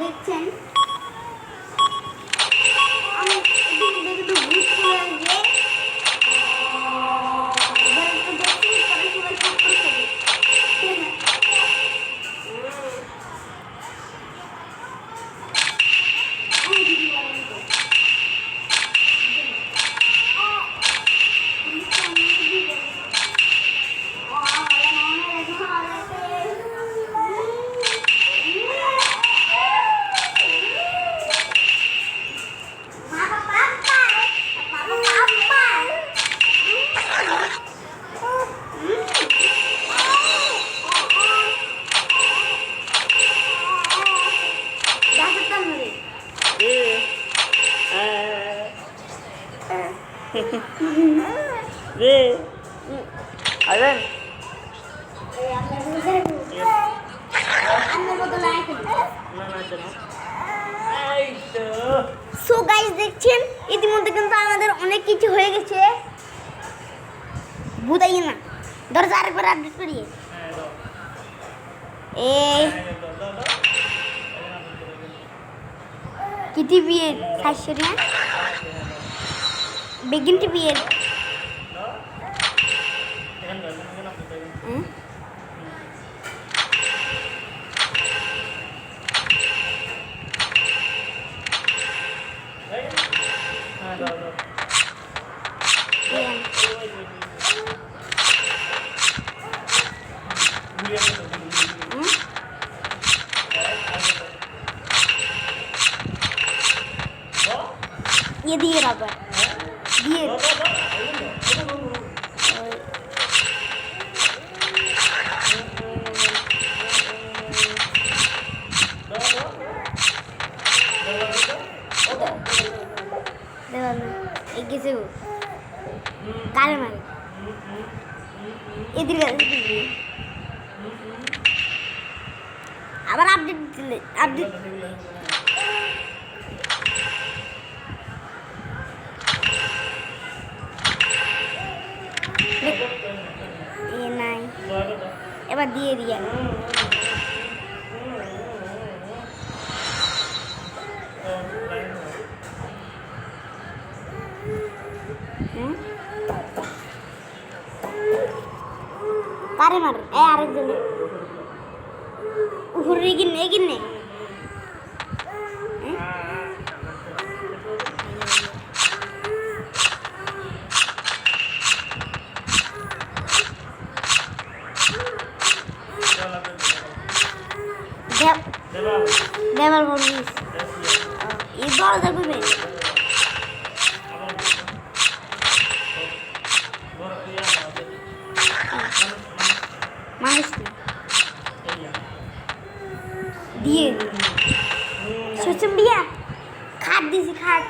দেখছেন আমি এদিকে দেখে তো বুঝ চলে আসবে এবার একটু দেখছি পরে সবাই সব করে ফেলে Ve Alan সো গাইস দেখছেন ইতিমধ্যে কিন্তু আমাদের অনেক কিছু হয়ে গেছে বুঝাই না দরজা আরেকবার আপডেট করি কি টিভি এর 400 টাকা বেগিন টিভি এর ये दिए रबर दिए किसी को काले मारे इधर আবার আপডেট দিলে আপডেট ये নাই এবার দিয়ে দিয়া কারে মার এ আরেকজন উপরে এগিনে দেবার বলিস এই দরজা কইবে মানুষ দিয়ে সচম দিয়া খাট দিছি খাট